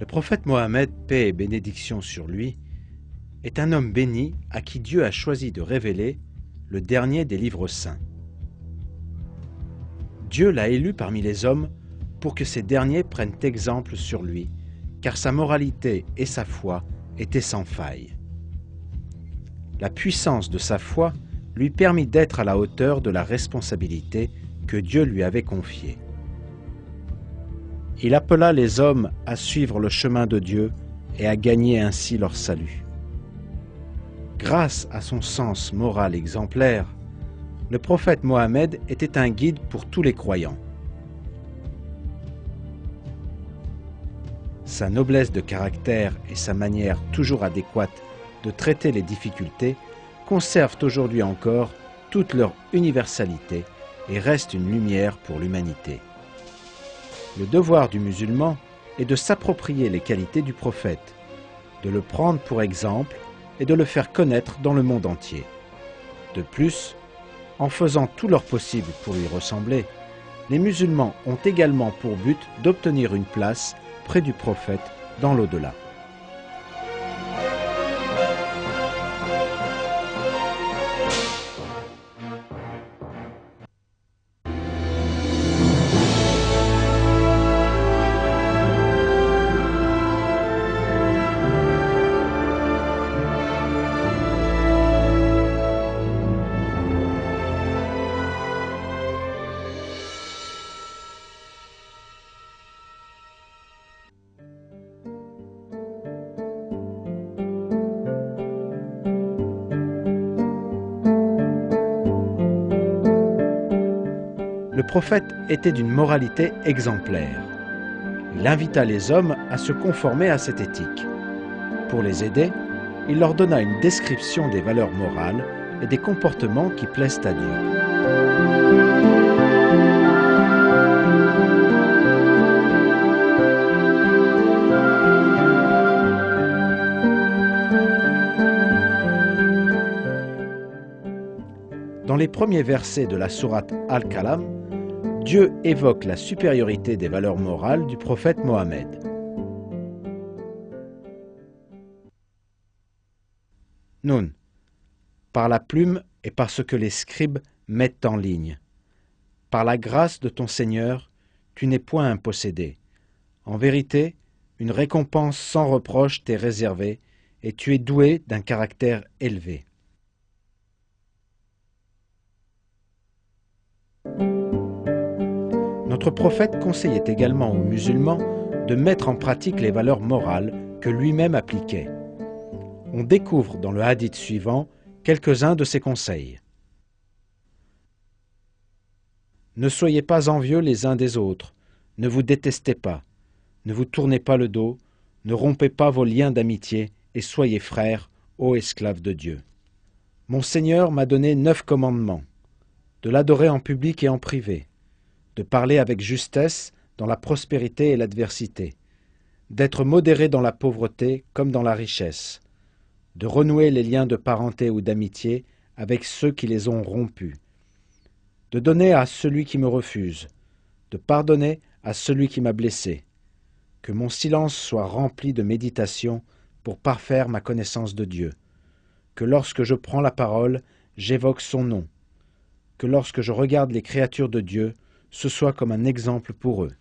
Le prophète Mohammed, paix et bénédiction sur lui, est un homme béni à qui Dieu a choisi de révéler le dernier des livres saints. Dieu l'a élu parmi les hommes pour que ces derniers prennent exemple sur lui, car sa moralité et sa foi étaient sans faille. La puissance de sa foi lui permit d'être à la hauteur de la responsabilité que Dieu lui avait confiée. Il appela les hommes à suivre le chemin de Dieu et à gagner ainsi leur salut. Grâce à son sens moral exemplaire, le prophète Mohammed était un guide pour tous les croyants. Sa noblesse de caractère et sa manière toujours adéquate de traiter les difficultés conservent aujourd'hui encore toute leur universalité et restent une lumière pour l'humanité. Le devoir du musulman est de s'approprier les qualités du prophète, de le prendre pour exemple et de le faire connaître dans le monde entier. De plus, en faisant tout leur possible pour lui ressembler, les musulmans ont également pour but d'obtenir une place près du prophète dans l'au-delà. Le prophète était d'une moralité exemplaire. Il invita les hommes à se conformer à cette éthique. Pour les aider, il leur donna une description des valeurs morales et des comportements qui plaisent à Dieu. Dans les premiers versets de la sourate Al-Qalam, Dieu évoque la supériorité des valeurs morales du prophète Mohammed. Nun, par la plume et par ce que les scribes mettent en ligne. Par la grâce de ton Seigneur, tu n'es point un possédé. En vérité, une récompense sans reproche t'est réservée et tu es doué d'un caractère élevé. Notre prophète conseillait également aux musulmans de mettre en pratique les valeurs morales que lui-même appliquait. On découvre dans le hadith suivant quelques-uns de ses conseils. Ne soyez pas envieux les uns des autres, ne vous détestez pas, ne vous tournez pas le dos, ne rompez pas vos liens d'amitié et soyez frères, ô esclaves de Dieu. Mon Seigneur m'a donné 9 commandements, de l'adorer en public et en privé, de parler avec justesse dans la prospérité et l'adversité, d'être modéré dans la pauvreté comme dans la richesse, de renouer les liens de parenté ou d'amitié avec ceux qui les ont rompus, de donner à celui qui me refuse, de pardonner à celui qui m'a blessé, que mon silence soit rempli de méditation pour parfaire ma connaissance de Dieu, que lorsque je prends la parole, j'évoque son nom, que lorsque je regarde les créatures de Dieu, ce soit comme un exemple pour eux.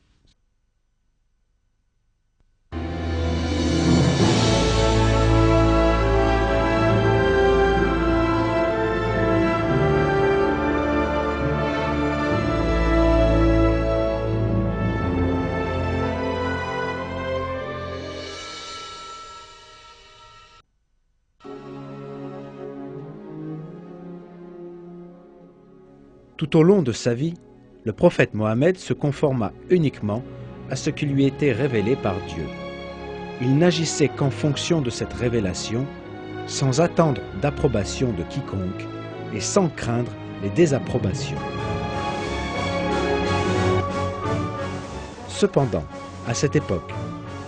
Tout au long de sa vie, le prophète Mohammed se conforma uniquement à ce qui lui était révélé par Dieu. Il n'agissait qu'en fonction de cette révélation, sans attendre d'approbation de quiconque et sans craindre les désapprobations. Cependant, à cette époque,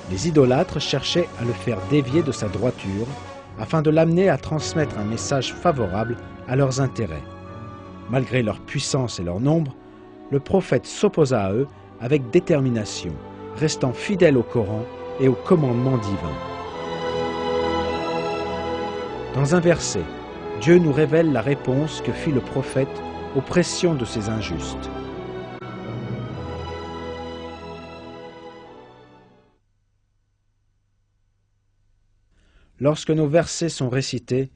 les idolâtres cherchaient à le faire dévier de sa droiture afin de l'amener à transmettre un message favorable à leurs intérêts. Malgré leur puissance et leur nombre, le prophète s'opposa à eux avec détermination, restant fidèle au Coran et au commandement divin. Dans un verset, Dieu nous révèle la réponse que fit le prophète aux pressions de ces injustes. Lorsque nos versets sont récités,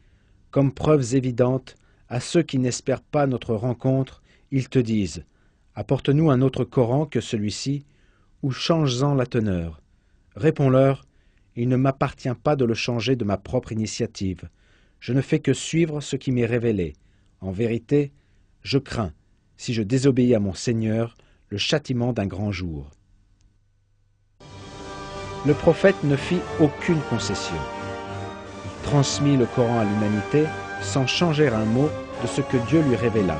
comme preuves évidentes, à ceux qui n'espèrent pas notre rencontre, ils te disent « Apporte-nous un autre Coran que celui-ci, ou change-en la teneur. » Réponds-leur « Il ne m'appartient pas de le changer de ma propre initiative. Je ne fais que suivre ce qui m'est révélé. En vérité, je crains, si je désobéis à mon Seigneur, le châtiment d'un grand jour. » Le prophète ne fit aucune concession. Il transmit le Coran à l'humanité sans changer un mot de ce que Dieu lui révéla,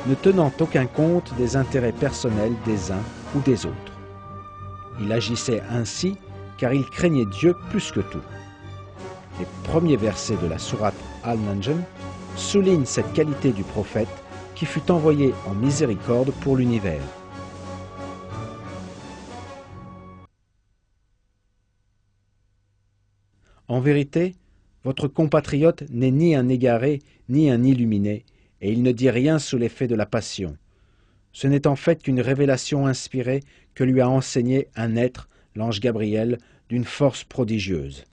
ne tenant aucun compte des intérêts personnels des uns ou des autres. Il agissait ainsi car il craignait Dieu plus que tout. Les premiers versets de la sourate Al-Najm soulignent cette qualité du prophète qui fut envoyé en miséricorde pour l'univers. En vérité, votre compatriote n'est ni un égaré, ni un illuminé, et il ne dit rien sous l'effet de la passion. Ce n'est en fait qu'une révélation inspirée que lui a enseigné un être, l'ange Gabriel, d'une force prodigieuse.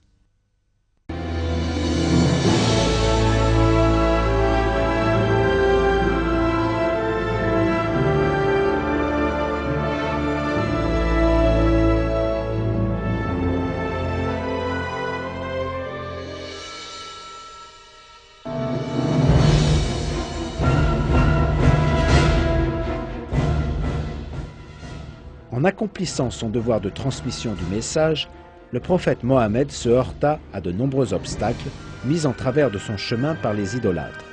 En accomplissant son devoir de transmission du message, le prophète Mohammed se heurta à de nombreux obstacles mis en travers de son chemin par les idolâtres.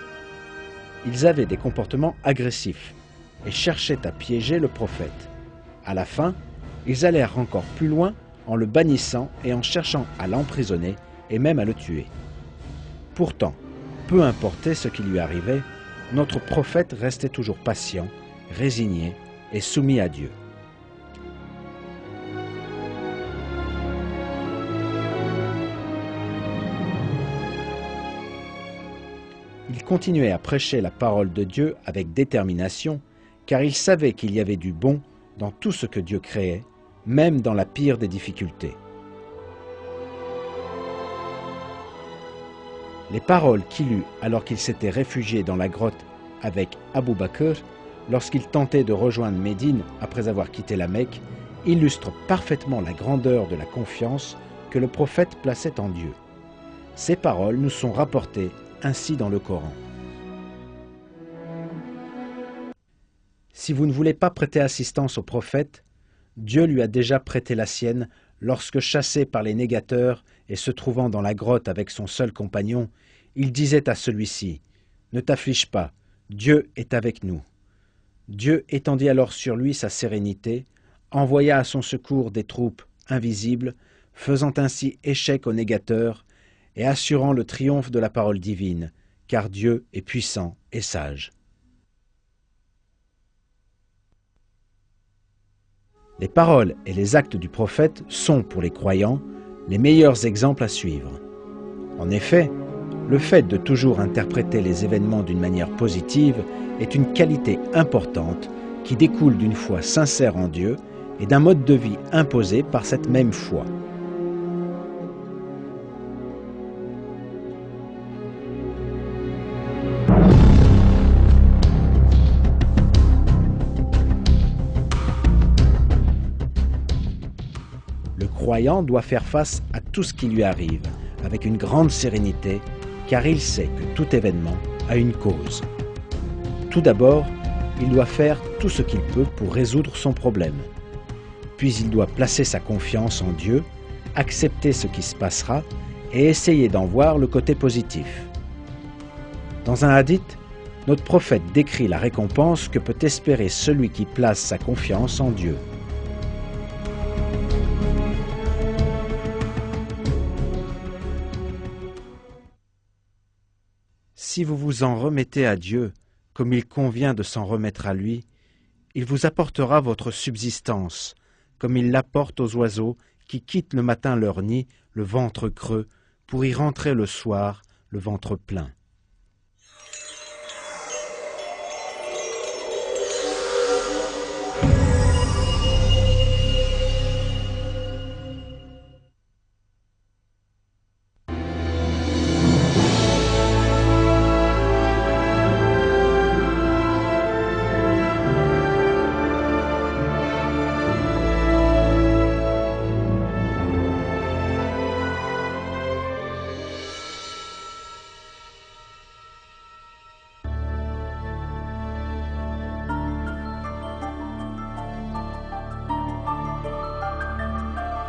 Ils avaient des comportements agressifs et cherchaient à piéger le prophète. À la fin, ils allèrent encore plus loin en le bannissant et en cherchant à l'emprisonner et même à le tuer. Pourtant, peu importait ce qui lui arrivait, notre prophète restait toujours patient, résigné et soumis à Dieu. Il continuait à prêcher la parole de Dieu avec détermination, car il savait qu'il y avait du bon dans tout ce que Dieu créait, même dans la pire des difficultés. Les paroles qu'il eut alors qu'il s'était réfugié dans la grotte avec Abu Bakr, lorsqu'il tentait de rejoindre Médine après avoir quitté la Mecque, illustrent parfaitement la grandeur de la confiance que le prophète plaçait en Dieu. Ces paroles nous sont rapportées ainsi dans le Coran. Si vous ne voulez pas prêter assistance au prophète, Dieu lui a déjà prêté la sienne lorsque, chassé par les négateurs et se trouvant dans la grotte avec son seul compagnon, il disait à celui-ci « Ne t'afflige pas, Dieu est avec nous ». Dieu étendit alors sur lui sa sérénité, envoya à son secours des troupes invisibles, faisant ainsi échec aux négateurs et assurant le triomphe de la parole divine, car Dieu est puissant et sage. Les paroles et les actes du prophète sont, pour les croyants, les meilleurs exemples à suivre. En effet, le fait de toujours interpréter les événements d'une manière positive est une qualité importante qui découle d'une foi sincère en Dieu et d'un mode de vie imposé par cette même foi. Le croyant doit faire face à tout ce qui lui arrive avec une grande sérénité, car il sait que tout événement a une cause. Tout d'abord, il doit faire tout ce qu'il peut pour résoudre son problème. Puis il doit placer sa confiance en Dieu, accepter ce qui se passera et essayer d'en voir le côté positif. Dans un hadith, notre prophète décrit la récompense que peut espérer celui qui place sa confiance en Dieu. Si vous vous en remettez à Dieu, comme il convient de s'en remettre à lui, il vous apportera votre subsistance, comme il l'apporte aux oiseaux qui quittent le matin leur nid, le ventre creux, pour y rentrer le soir, le ventre plein.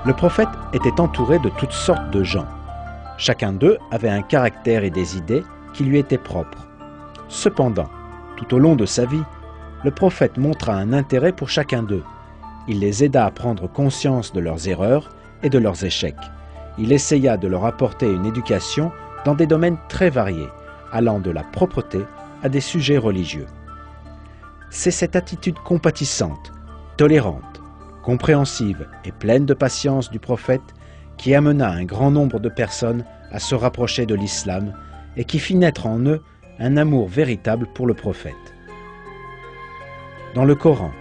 Le prophète était entouré de toutes sortes de gens. Chacun d'eux avait un caractère et des idées qui lui étaient propres. Cependant, tout au long de sa vie, le prophète montra un intérêt pour chacun d'eux. Il les aida à prendre conscience de leurs erreurs et de leurs échecs. Il essaya de leur apporter une éducation dans des domaines très variés, allant de la propreté à des sujets religieux. C'est cette attitude compatissante, tolérante, compréhensive et pleine de patience du prophète qui amena un grand nombre de personnes à se rapprocher de l'islam et qui fit naître en eux un amour véritable pour le prophète. Dans le Coran,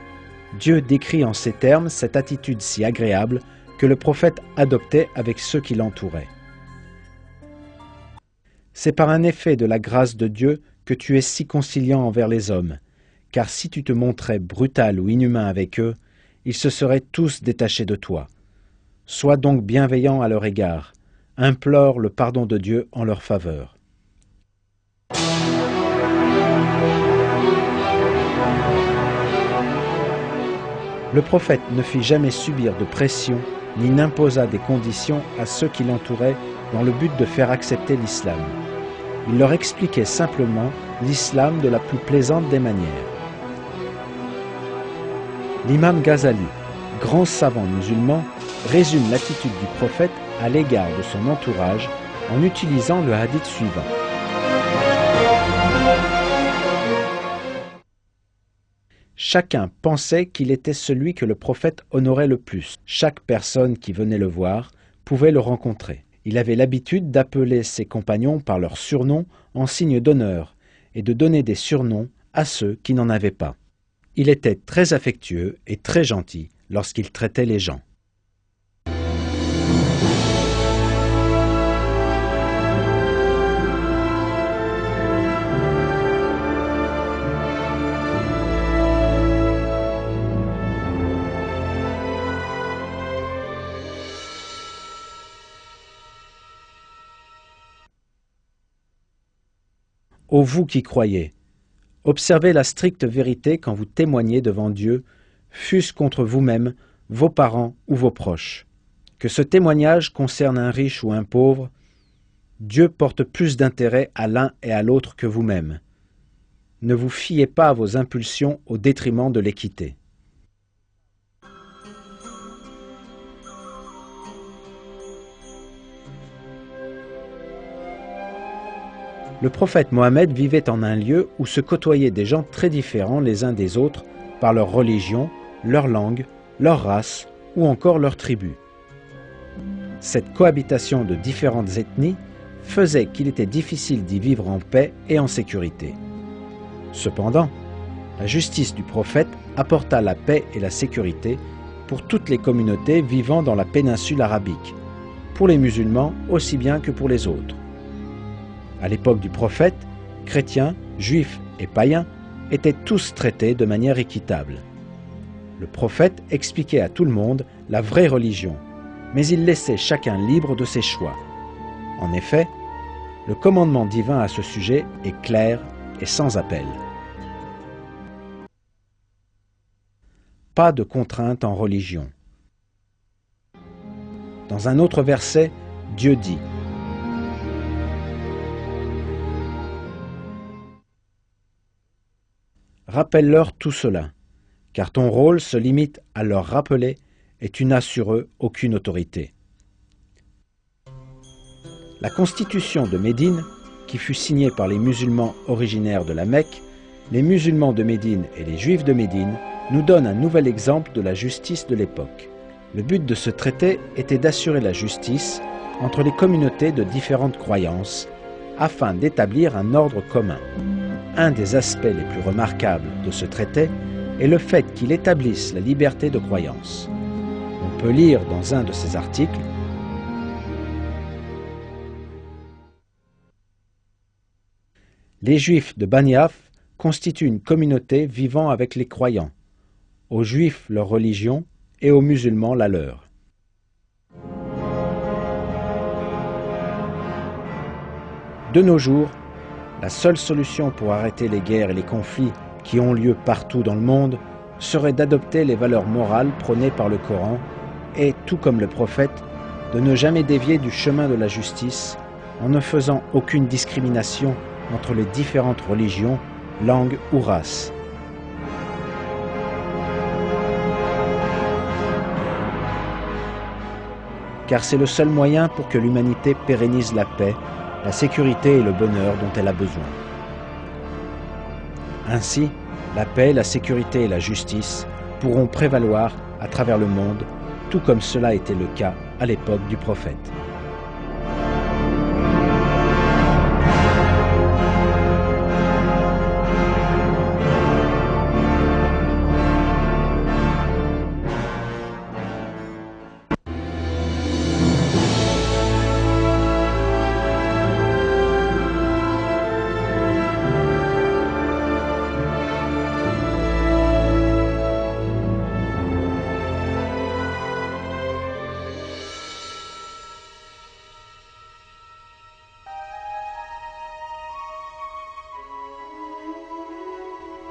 Dieu décrit en ces termes cette attitude si agréable que le prophète adoptait avec ceux qui l'entouraient. C'est par un effet de la grâce de Dieu que tu es si conciliant envers les hommes, car si tu te montrais brutal ou inhumain avec eux, ils se seraient tous détachés de toi. Sois donc bienveillant à leur égard, implore le pardon de Dieu en leur faveur. Le prophète ne fit jamais subir de pression ni n'imposa des conditions à ceux qui l'entouraient dans le but de faire accepter l'islam. Il leur expliquait simplement l'islam de la plus plaisante des manières. L'imam Ghazali, grand savant musulman, résume l'attitude du prophète à l'égard de son entourage en utilisant le hadith suivant. Chacun pensait qu'il était celui que le prophète honorait le plus. Chaque personne qui venait le voir pouvait le rencontrer. Il avait l'habitude d'appeler ses compagnons par leurs surnoms en signe d'honneur et de donner des surnoms à ceux qui n'en avaient pas. Il était très affectueux et très gentil lorsqu'il traitait les gens. Ô vous qui croyez, observez la stricte vérité quand vous témoignez devant Dieu, fût-ce contre vous-même, vos parents ou vos proches. Que ce témoignage concerne un riche ou un pauvre, Dieu porte plus d'intérêt à l'un et à l'autre que vous-même. Ne vous fiez pas à vos impulsions au détriment de l'équité. Le prophète Mohammed vivait en un lieu où se côtoyaient des gens très différents les uns des autres par leur religion, leur langue, leur race ou encore leur tribu. Cette cohabitation de différentes ethnies faisait qu'il était difficile d'y vivre en paix et en sécurité. Cependant, la justice du prophète apporta la paix et la sécurité pour toutes les communautés vivant dans la péninsule arabique, pour les musulmans aussi bien que pour les autres. À l'époque du prophète, chrétiens, juifs et païens étaient tous traités de manière équitable. Le prophète expliquait à tout le monde la vraie religion, mais il laissait chacun libre de ses choix. En effet, le commandement divin à ce sujet est clair et sans appel. Pas de contrainte en religion. Dans un autre verset, Dieu dit : rappelle-leur tout cela, car ton rôle se limite à leur rappeler et tu n'as sur eux aucune autorité. La constitution de Médine, qui fut signée par les musulmans originaires de la Mecque, les musulmans de Médine et les juifs de Médine, nous donne un nouvel exemple de la justice de l'époque. Le but de ce traité était d'assurer la justice entre les communautés de différentes croyances afin d'établir un ordre commun. Un des aspects les plus remarquables de ce traité est le fait qu'il établisse la liberté de croyance. On peut lire dans un de ses articles « Les Juifs de Baniaf constituent une communauté vivant avec les croyants, aux Juifs leur religion et aux musulmans la leur. » De nos jours, la seule solution pour arrêter les guerres et les conflits qui ont lieu partout dans le monde serait d'adopter les valeurs morales prônées par le Coran et, tout comme le prophète, de ne jamais dévier du chemin de la justice en ne faisant aucune discrimination entre les différentes religions, langues ou races. Car c'est le seul moyen pour que l'humanité pérennise la paix, la sécurité et le bonheur dont elle a besoin. Ainsi, la paix, la sécurité et la justice pourront prévaloir à travers le monde, tout comme cela était le cas à l'époque du prophète.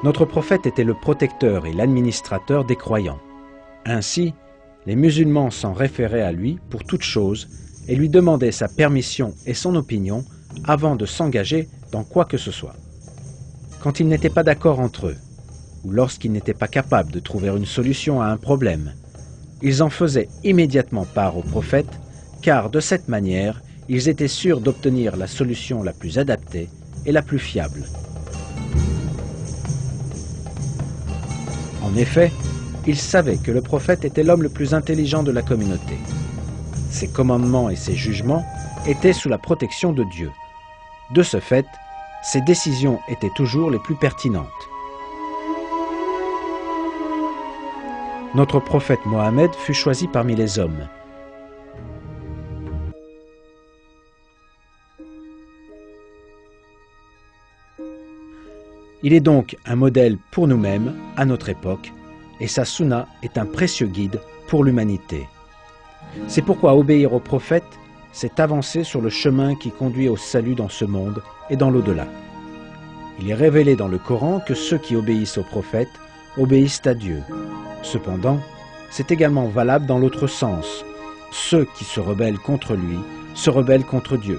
Notre prophète était le protecteur et l'administrateur des croyants. Ainsi, les musulmans s'en référaient à lui pour toute chose et lui demandaient sa permission et son opinion avant de s'engager dans quoi que ce soit. Quand ils n'étaient pas d'accord entre eux, ou lorsqu'ils n'étaient pas capables de trouver une solution à un problème, ils en faisaient immédiatement part au prophète, car de cette manière, ils étaient sûrs d'obtenir la solution la plus adaptée et la plus fiable. En effet, ils savaient que le prophète était l'homme le plus intelligent de la communauté. Ses commandements et ses jugements étaient sous la protection de Dieu. De ce fait, ses décisions étaient toujours les plus pertinentes. Notre prophète Mohammed fut choisi parmi les hommes. Il est donc un modèle pour nous-mêmes, à notre époque, et sa sunna est un précieux guide pour l'humanité. C'est pourquoi obéir au prophète, c'est avancer sur le chemin qui conduit au salut dans ce monde et dans l'au-delà. Il est révélé dans le Coran que ceux qui obéissent au prophète obéissent à Dieu. Cependant, c'est également valable dans l'autre sens. Ceux qui se rebellent contre lui se rebellent contre Dieu.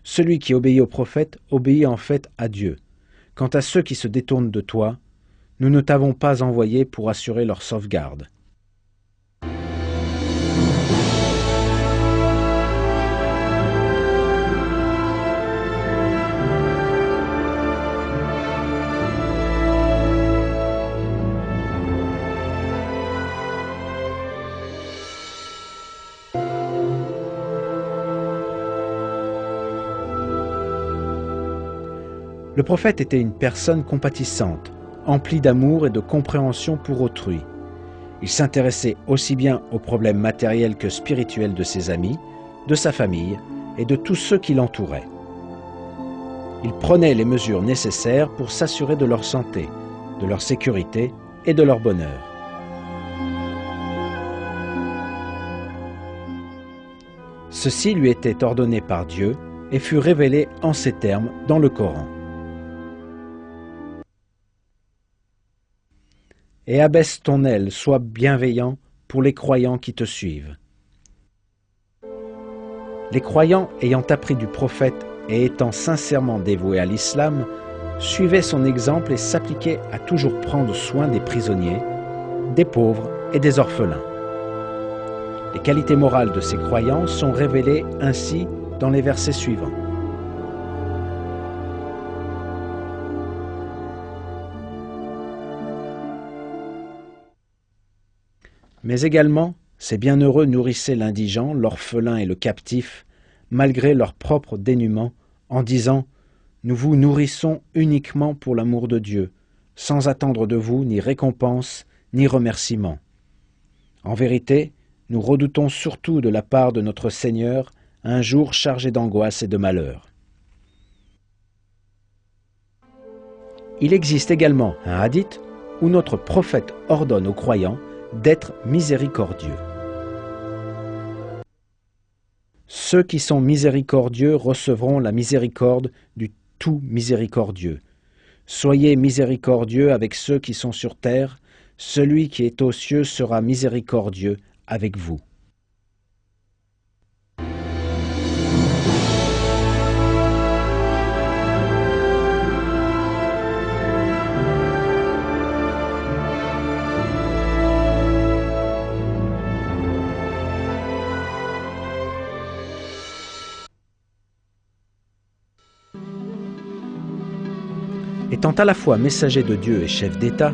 Celui qui obéit au prophète obéit en fait à Dieu. Quant à ceux qui se détournent de toi, nous ne t'avons pas envoyé pour assurer leur sauvegarde. Le prophète était une personne compatissante, emplie d'amour et de compréhension pour autrui. Il s'intéressait aussi bien aux problèmes matériels que spirituels de ses amis, de sa famille et de tous ceux qui l'entouraient. Il prenait les mesures nécessaires pour s'assurer de leur santé, de leur sécurité et de leur bonheur. Ceci lui était ordonné par Dieu et fut révélé en ces termes dans le Coran. Et abaisse ton aile, sois bienveillant pour les croyants qui te suivent. Les croyants ayant appris du prophète et étant sincèrement dévoués à l'islam, suivaient son exemple et s'appliquaient à toujours prendre soin des prisonniers, des pauvres et des orphelins. Les qualités morales de ces croyants sont révélées ainsi dans les versets suivants. Mais également, ces bienheureux nourrissaient l'indigent, l'orphelin et le captif, malgré leur propre dénuement, en disant « Nous vous nourrissons uniquement pour l'amour de Dieu, sans attendre de vous ni récompense, ni remerciement. En vérité, nous redoutons surtout de la part de notre Seigneur un jour chargé d'angoisse et de malheur. » Il existe également un hadith où notre prophète ordonne aux croyants d'être miséricordieux. Ceux qui sont miséricordieux recevront la miséricorde du tout miséricordieux. Soyez miséricordieux avec ceux qui sont sur terre, celui qui est aux cieux sera miséricordieux avec vous. Étant à la fois messager de Dieu et chef d'État,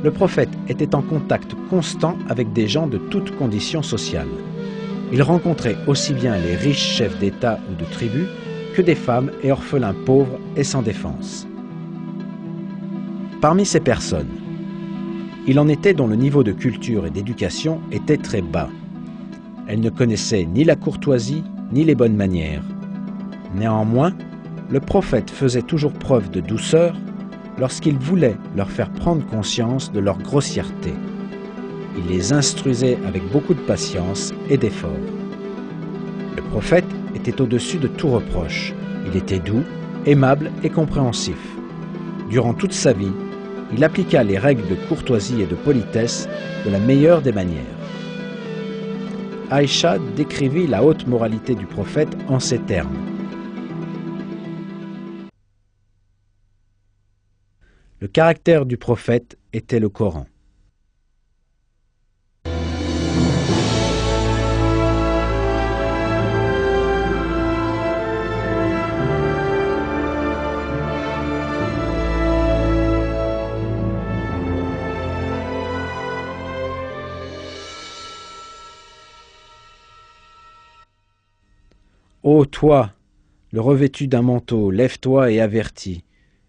le prophète était en contact constant avec des gens de toutes conditions sociales. Il rencontrait aussi bien les riches chefs d'État ou de tribus que des femmes et orphelins pauvres et sans défense. Parmi ces personnes, il en était dont le niveau de culture et d'éducation était très bas. Elles ne connaissaient ni la courtoisie ni les bonnes manières. Néanmoins, le prophète faisait toujours preuve de douceur lorsqu'il voulait leur faire prendre conscience de leur grossièreté. Il les instruisait avec beaucoup de patience et d'effort. Le prophète était au-dessus de tout reproche. Il était doux, aimable et compréhensif. Durant toute sa vie, il appliqua les règles de courtoisie et de politesse de la meilleure des manières. Aïcha décrivit la haute moralité du prophète en ces termes. Le caractère du prophète était le Coran. Ô toi, le revêtu d'un manteau, lève-toi et avertis.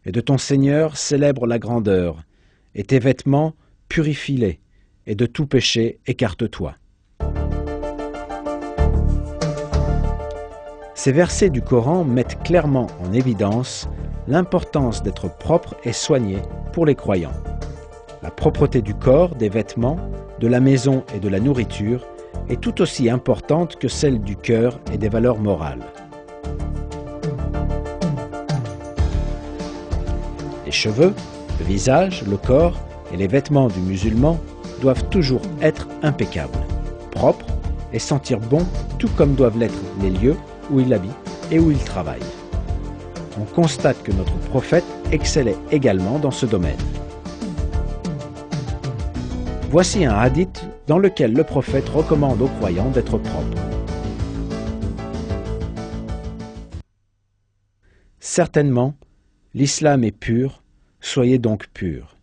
Et de ton Seigneur célèbre la grandeur, et tes vêtements purifie-les, et de tout péché écarte-toi. Ces versets du Coran mettent clairement en évidence l'importance d'être propre et soigné pour les croyants. La propreté du corps, des vêtements, de la maison et de la nourriture est tout aussi importante que celle du cœur et des valeurs morales. Les cheveux, le visage, le corps et les vêtements du musulman doivent toujours être impeccables, propres et sentir bon, tout comme doivent l'être les lieux où il habite et où il travaille. On constate que notre prophète excellait également dans ce domaine. Voici un hadith dans lequel le prophète recommande aux croyants d'être propres. Certainement, l'islam est pur, soyez donc purs.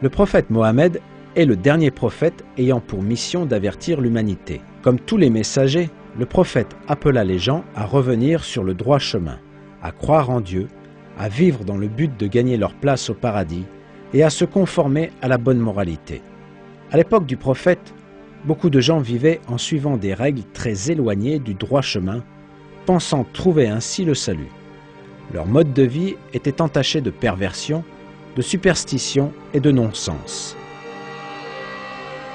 Le prophète Mohammed est le dernier prophète ayant pour mission d'avertir l'humanité. Comme tous les messagers, le prophète appela les gens à revenir sur le droit chemin, à croire en Dieu, à vivre dans le but de gagner leur place au paradis et à se conformer à la bonne moralité. À l'époque du prophète, beaucoup de gens vivaient en suivant des règles très éloignées du droit chemin, pensant trouver ainsi le salut. Leur mode de vie était entaché de perversion, de superstition et de non-sens.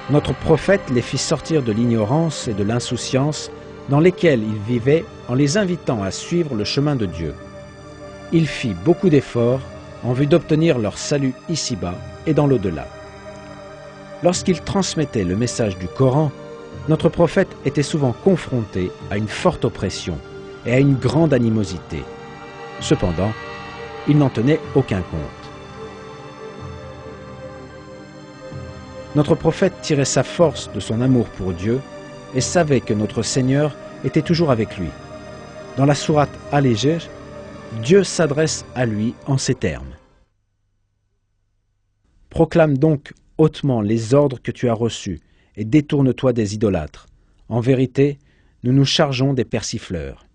Notre prophète les fit sortir de l'ignorance et de l'insouciance dans lesquelles ils vivaient en les invitant à suivre le chemin de Dieu. il fit beaucoup d'efforts en vue d'obtenir leur salut ici-bas et dans l'au-delà. Lorsqu'il transmettait le message du Coran, notre prophète était souvent confronté à une forte oppression et à une grande animosité. Cependant, il n'en tenait aucun compte. Notre prophète tirait sa force de son amour pour Dieu et savait que notre Seigneur était toujours avec lui. Dans la sourate Al-Hijr, Dieu s'adresse à lui en ces termes. « Proclame donc hautement les ordres que tu as reçus et détourne-toi des idolâtres. En vérité, nous nous chargeons des persifleurs. »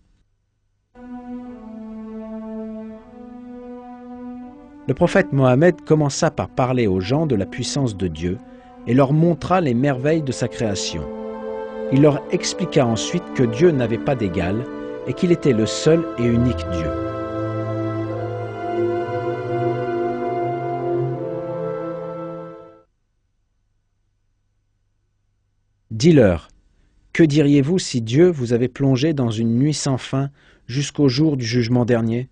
Le prophète Mohammed commença par parler aux gens de la puissance de Dieu et leur montra les merveilles de sa création. Il leur expliqua ensuite que Dieu n'avait pas d'égal et qu'il était le seul et unique Dieu. Dis-leur, que diriez-vous si Dieu vous avait plongé dans une nuit sans fin jusqu'au jour du jugement dernier?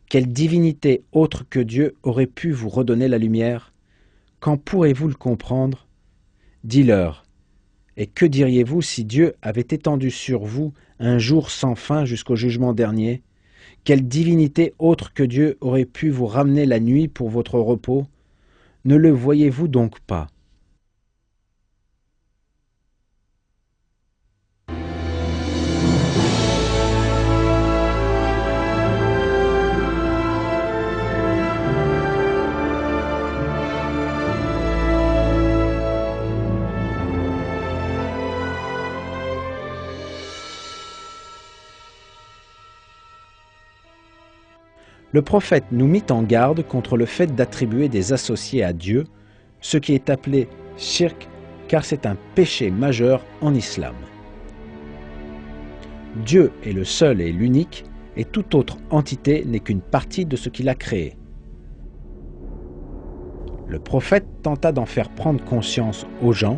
Quelle divinité autre que Dieu aurait pu vous redonner la lumière? Quand pourrez-vous le comprendre? Dis-leur, et que diriez-vous si Dieu avait étendu sur vous un jour sans fin jusqu'au jugement dernier? Quelle divinité autre que Dieu aurait pu vous ramener la nuit pour votre repos? Ne le voyez-vous donc pas? Le prophète nous mit en garde contre le fait d'attribuer des associés à Dieu, ce qui est appelé shirk, car c'est un péché majeur en islam. Dieu est le seul et l'unique, et toute autre entité n'est qu'une partie de ce qu'il a créé. Le prophète tenta d'en faire prendre conscience aux gens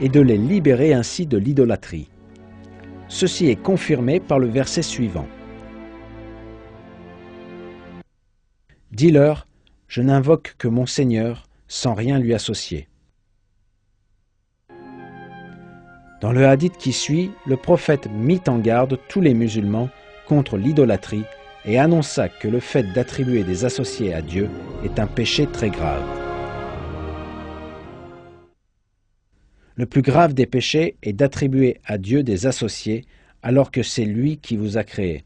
et de les libérer ainsi de l'idolâtrie. Ceci est confirmé par le verset suivant. Dis-leur, je n'invoque que mon Seigneur sans rien lui associer. Dans le hadith qui suit, le prophète mit en garde tous les musulmans contre l'idolâtrie et annonça que le fait d'attribuer des associés à Dieu est un péché très grave. Le plus grave des péchés est d'attribuer à Dieu des associés alors que c'est lui qui vous a créé.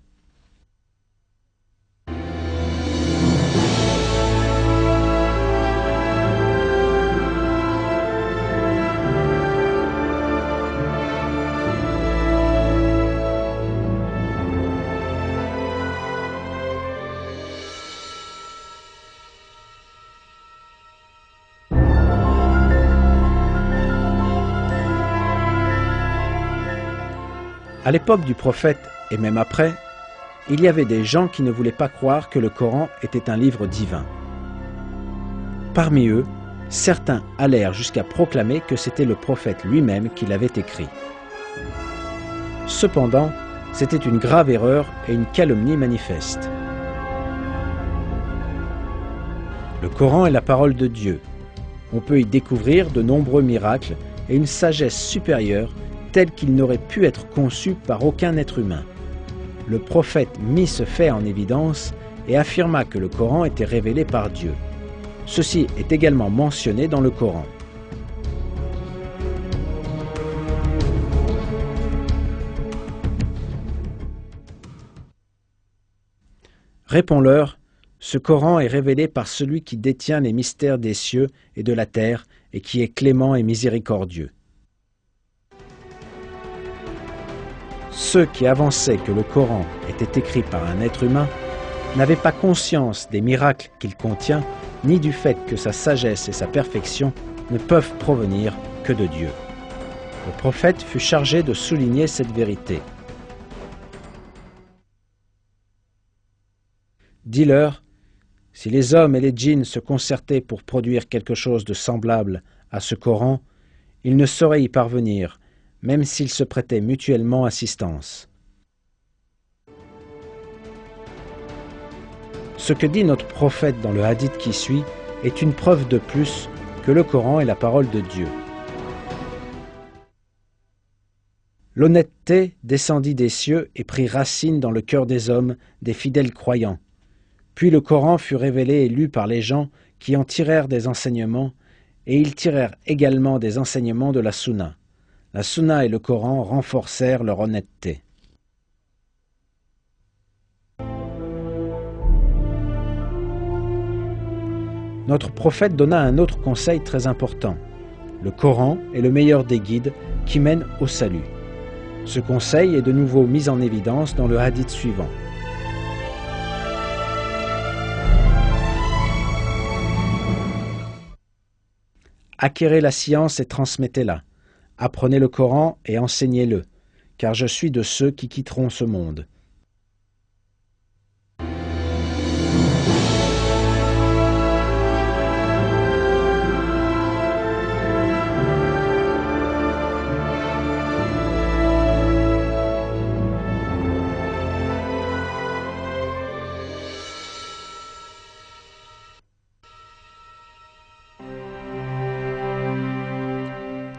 À l'époque du prophète, et même après, il y avait des gens qui ne voulaient pas croire que le Coran était un livre divin. Parmi eux, certains allèrent jusqu'à proclamer que c'était le prophète lui-même qui l'avait écrit. Cependant, c'était une grave erreur et une calomnie manifeste. Le Coran est la parole de Dieu. On peut y découvrir de nombreux miracles et une sagesse supérieure tel qu'il n'aurait pu être conçu par aucun être humain. Le prophète mit ce fait en évidence et affirma que le Coran était révélé par Dieu. Ceci est également mentionné dans le Coran. Réponds-leur, ce Coran est révélé par celui qui détient les mystères des cieux et de la terre et qui est clément et miséricordieux. Ceux qui avançaient que le Coran était écrit par un être humain n'avaient pas conscience des miracles qu'il contient, ni du fait que sa sagesse et sa perfection ne peuvent provenir que de Dieu. Le prophète fut chargé de souligner cette vérité. Dis-leur, si les hommes et les djinns se concertaient pour produire quelque chose de semblable à ce Coran, ils ne sauraient y parvenir, même s'ils se prêtaient mutuellement assistance. Ce que dit notre prophète dans le hadith qui suit est une preuve de plus que le Coran est la parole de Dieu. L'honnêteté descendit des cieux et prit racine dans le cœur des hommes, des fidèles croyants. Puis le Coran fut révélé et lu par les gens qui en tirèrent des enseignements, et ils tirèrent également des enseignements de la Sunna. La Sunna et le Coran renforcèrent leur honnêteté. Notre prophète donna un autre conseil très important. Le Coran est le meilleur des guides qui mènent au salut. Ce conseil est de nouveau mis en évidence dans le hadith suivant. Acquérez la science et transmettez-la. Apprenez le Coran et enseignez-le, car je suis de ceux qui quitteront ce monde.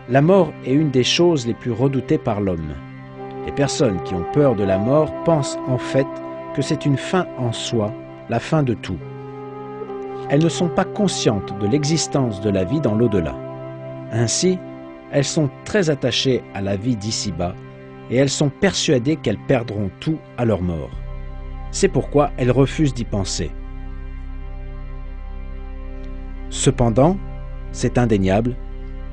La mort est une des choses les plus redoutées par l'homme. Les personnes qui ont peur de la mort pensent en fait que c'est une fin en soi, la fin de tout. Elles ne sont pas conscientes de l'existence de la vie dans l'au-delà. Ainsi, elles sont très attachées à la vie d'ici-bas et elles sont persuadées qu'elles perdront tout à leur mort. C'est pourquoi elles refusent d'y penser. Cependant, c'est indéniable,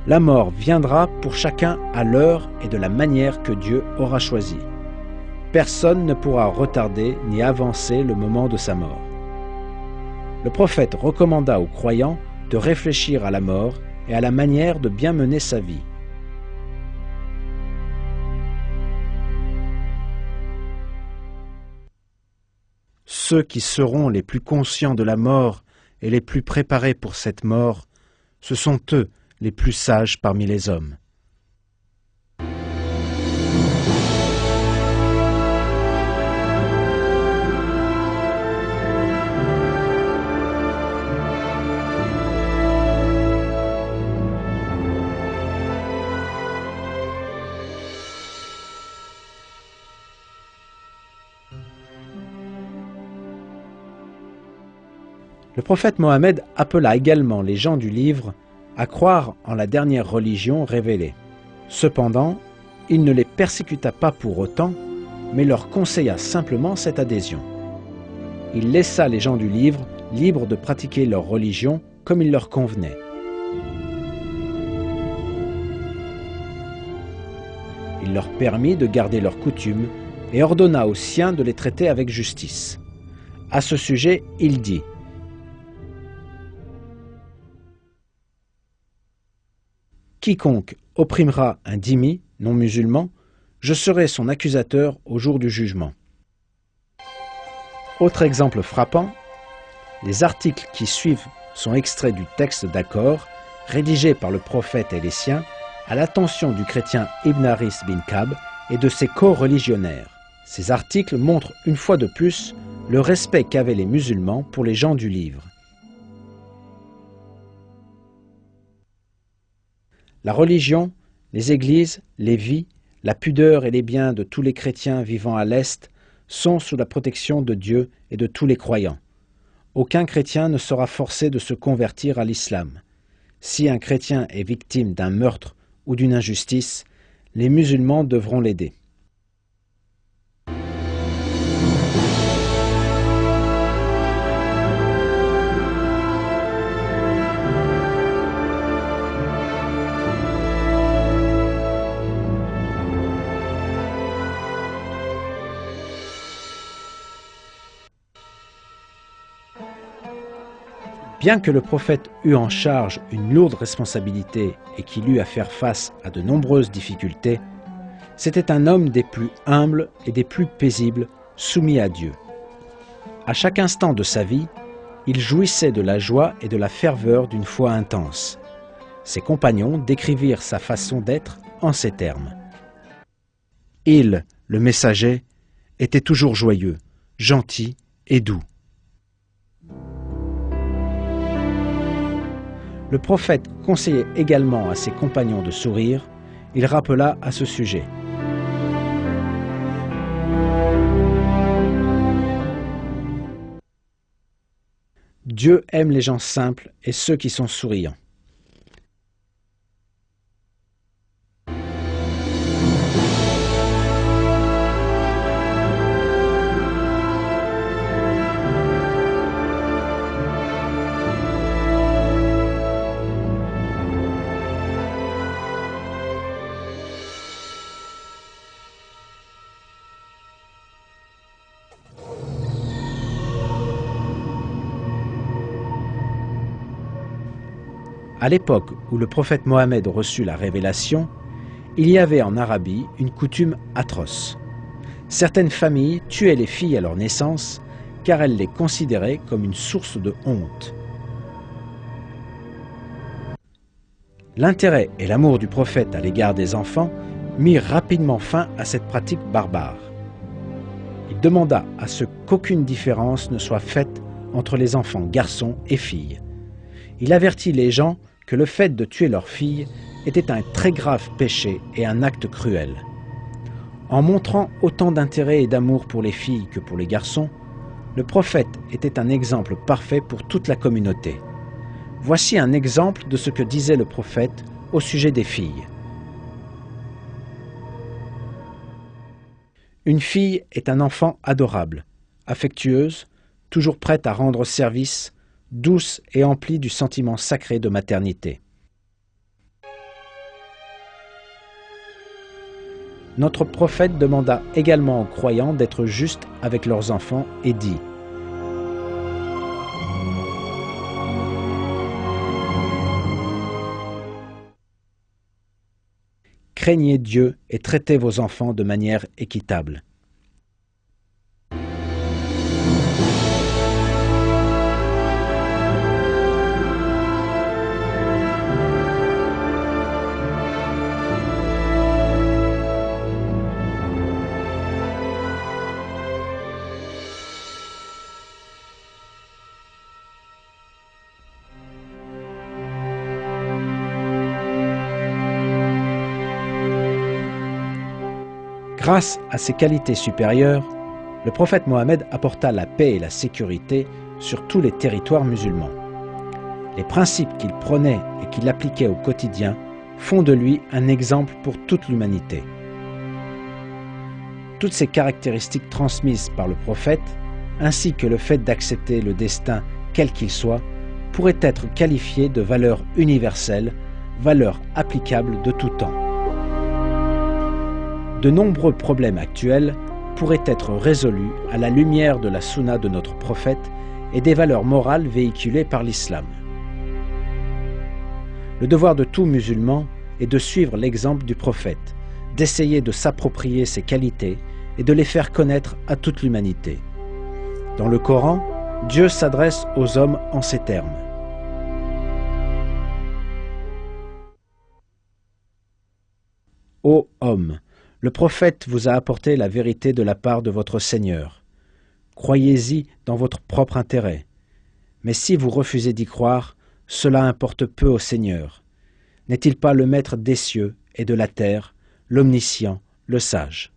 la mort viendra pour chacun à l'heure et de la manière que Dieu aura choisi. Personne ne pourra retarder ni avancer le moment de sa mort. Le prophète recommanda aux croyants de réfléchir à la mort et à la manière de bien mener sa vie. Ceux qui seront les plus conscients de la mort et les plus préparés pour cette mort, ce sont eux les plus sages parmi les hommes. Le prophète Mohammed appela également les gens du livre à croire en la dernière religion révélée. Cependant, il ne les persécuta pas pour autant, mais leur conseilla simplement cette adhésion. Il laissa les gens du livre libres de pratiquer leur religion comme il leur convenait. Il leur permit de garder leurs coutumes et ordonna aux siens de les traiter avec justice. À ce sujet, il dit : quiconque opprimera un dhimmi non musulman, je serai son accusateur au jour du jugement. Autre exemple frappant, les articles qui suivent sont extraits du texte d'accord rédigé par le prophète et les siens à l'attention du chrétien Ibn Haris bin Ka'b et de ses co-religionnaires. Ces articles montrent une fois de plus le respect qu'avaient les musulmans pour les gens du livre. La religion, les églises, les vies, la pudeur et les biens de tous les chrétiens vivant à l'Est sont sous la protection de Dieu et de tous les croyants. Aucun chrétien ne sera forcé de se convertir à l'islam. Si un chrétien est victime d'un meurtre ou d'une injustice, les musulmans devront l'aider. Bien que le prophète eût en charge une lourde responsabilité et qu'il eût à faire face à de nombreuses difficultés, c'était un homme des plus humbles et des plus paisibles, soumis à Dieu. À chaque instant de sa vie, il jouissait de la joie et de la ferveur d'une foi intense. Ses compagnons décrivirent sa façon d'être en ces termes. Il, le messager, était toujours joyeux, gentil et doux. Le prophète conseillait également à ses compagnons de sourire. Il rappela à ce sujet. Dieu aime les gens simples et ceux qui sont souriants. À l'époque où le prophète Mohammed reçut la révélation, il y avait en Arabie une coutume atroce. Certaines familles tuaient les filles à leur naissance car elles les considéraient comme une source de honte. L'intérêt et l'amour du prophète à l'égard des enfants mirent rapidement fin à cette pratique barbare. Il demanda à ce qu'aucune différence ne soit faite entre les enfants garçons et filles. Il avertit les gens que le fait de tuer leurs filles était un très grave péché et un acte cruel. En montrant autant d'intérêt et d'amour pour les filles que pour les garçons, le prophète était un exemple parfait pour toute la communauté. Voici un exemple de ce que disait le prophète au sujet des filles. Une fille est un enfant adorable, affectueuse, toujours prête à rendre service, douce et emplie du sentiment sacré de maternité. Notre prophète demanda également aux croyants d'être justes avec leurs enfants et dit : craignez Dieu et traitez vos enfants de manière équitable. Grâce à ses qualités supérieures, le prophète Mohammed apporta la paix et la sécurité sur tous les territoires musulmans. Les principes qu'il prenait et qu'il appliquait au quotidien font de lui un exemple pour toute l'humanité. Toutes ces caractéristiques transmises par le prophète, ainsi que le fait d'accepter le destin quel qu'il soit, pourraient être qualifiées de valeurs universelles, valeurs applicables de tout temps. De nombreux problèmes actuels pourraient être résolus à la lumière de la sunna de notre prophète et des valeurs morales véhiculées par l'islam. Le devoir de tout musulman est de suivre l'exemple du prophète, d'essayer de s'approprier ses qualités et de les faire connaître à toute l'humanité. Dans le Coran, Dieu s'adresse aux hommes en ces termes. Ô homme, le prophète vous a apporté la vérité de la part de votre Seigneur. Croyez-y dans votre propre intérêt. Mais si vous refusez d'y croire, cela importe peu au Seigneur. N'est-il pas le maître des cieux et de la terre, l'omniscient, le sage ?